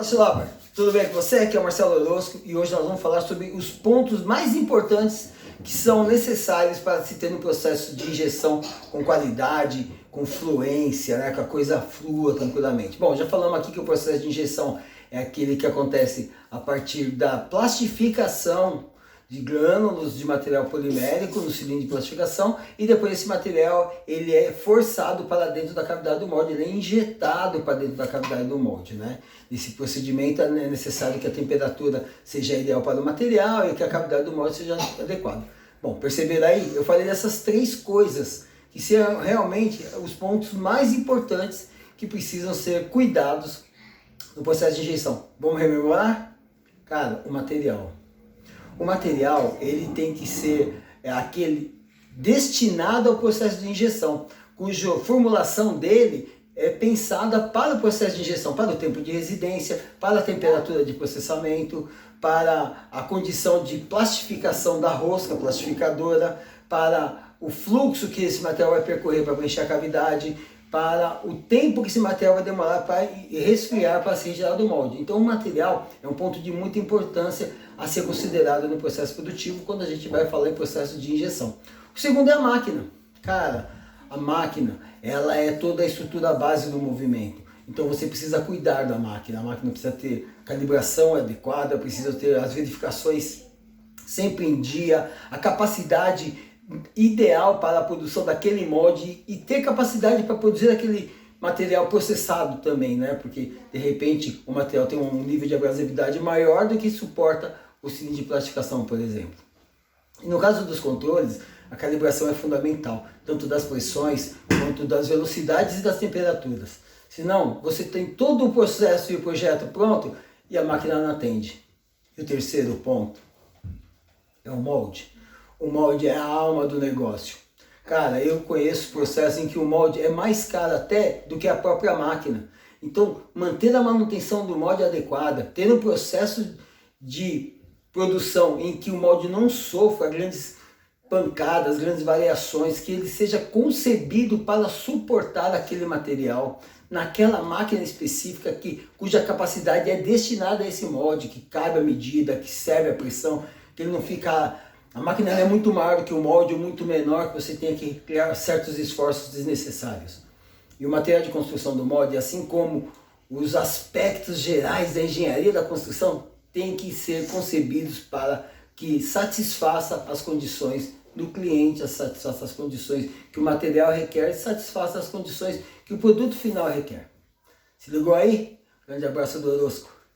Fala, Lover, tudo bem com você? Aqui é o Marcelo Orozco e hoje nós vamos falar sobre os pontos mais importantes que são necessários para se ter um processo de injeção com qualidade, com fluência, né? Que a coisa flua tranquilamente. Bom, já falamos aqui que o processo de injeção é aquele que acontece a partir da plastificação de grânulos de material polimérico no cilindro de plastificação, e depois esse material ele é forçado para dentro da cavidade do molde, ele é injetado para dentro da cavidade do molde, né? Nesse procedimento é necessário que a temperatura seja ideal para o material e que a cavidade do molde seja adequada. Bom, perceberam aí? Eu falei dessas três coisas que são realmente os pontos mais importantes que precisam ser cuidados no processo de injeção. Vamos rememorar? Cara, o material. O material ele tem que ser aquele destinado ao processo de injeção, cuja formulação dele é pensada para o processo de injeção, para o tempo de residência, para a temperatura de processamento, para a condição de plastificação da rosca plastificadora, para o fluxo que esse material vai percorrer para preencher a cavidade, para o tempo que esse material vai demorar para resfriar para ser retirado do molde. Então o material é um ponto de muita importância a ser considerado no processo produtivo quando a gente vai falar em processo de injeção. O segundo é a máquina. Cara, a máquina, ela é toda a estrutura base do movimento. Então você precisa cuidar da máquina. A máquina precisa ter calibração adequada, precisa ter as verificações sempre em dia, a capacidade ideal para a produção daquele molde e ter capacidade para produzir aquele material processado também, né? Porque de repente o material tem um nível de abrasividade maior do que suporta o cilindro de plastificação, por exemplo. E no caso dos controles, a calibração é fundamental, tanto das pressões quanto das velocidades e das temperaturas. Senão, você tem todo o processo e o projeto pronto e a máquina não atende. E o terceiro ponto é o molde. O molde é a alma do negócio. Cara, eu conheço processos em que o molde é mais caro até do que a própria máquina. Então, manter a manutenção do molde adequada, ter um processo de produção em que o molde não sofra grandes pancadas, grandes variações, que ele seja concebido para suportar aquele material naquela máquina específica cuja capacidade é destinada a esse molde, que cabe a medida, que serve a pressão, que ele não fica... A máquina é muito maior que o molde, ou muito menor, que você tenha que criar certos esforços desnecessários. E o material de construção do molde, assim como os aspectos gerais da engenharia da construção, tem que ser concebidos para que satisfaça as condições do cliente, satisfaça as condições que o material requer, satisfaça as condições que o produto final requer. Se ligou aí? Grande abraço do Orozco.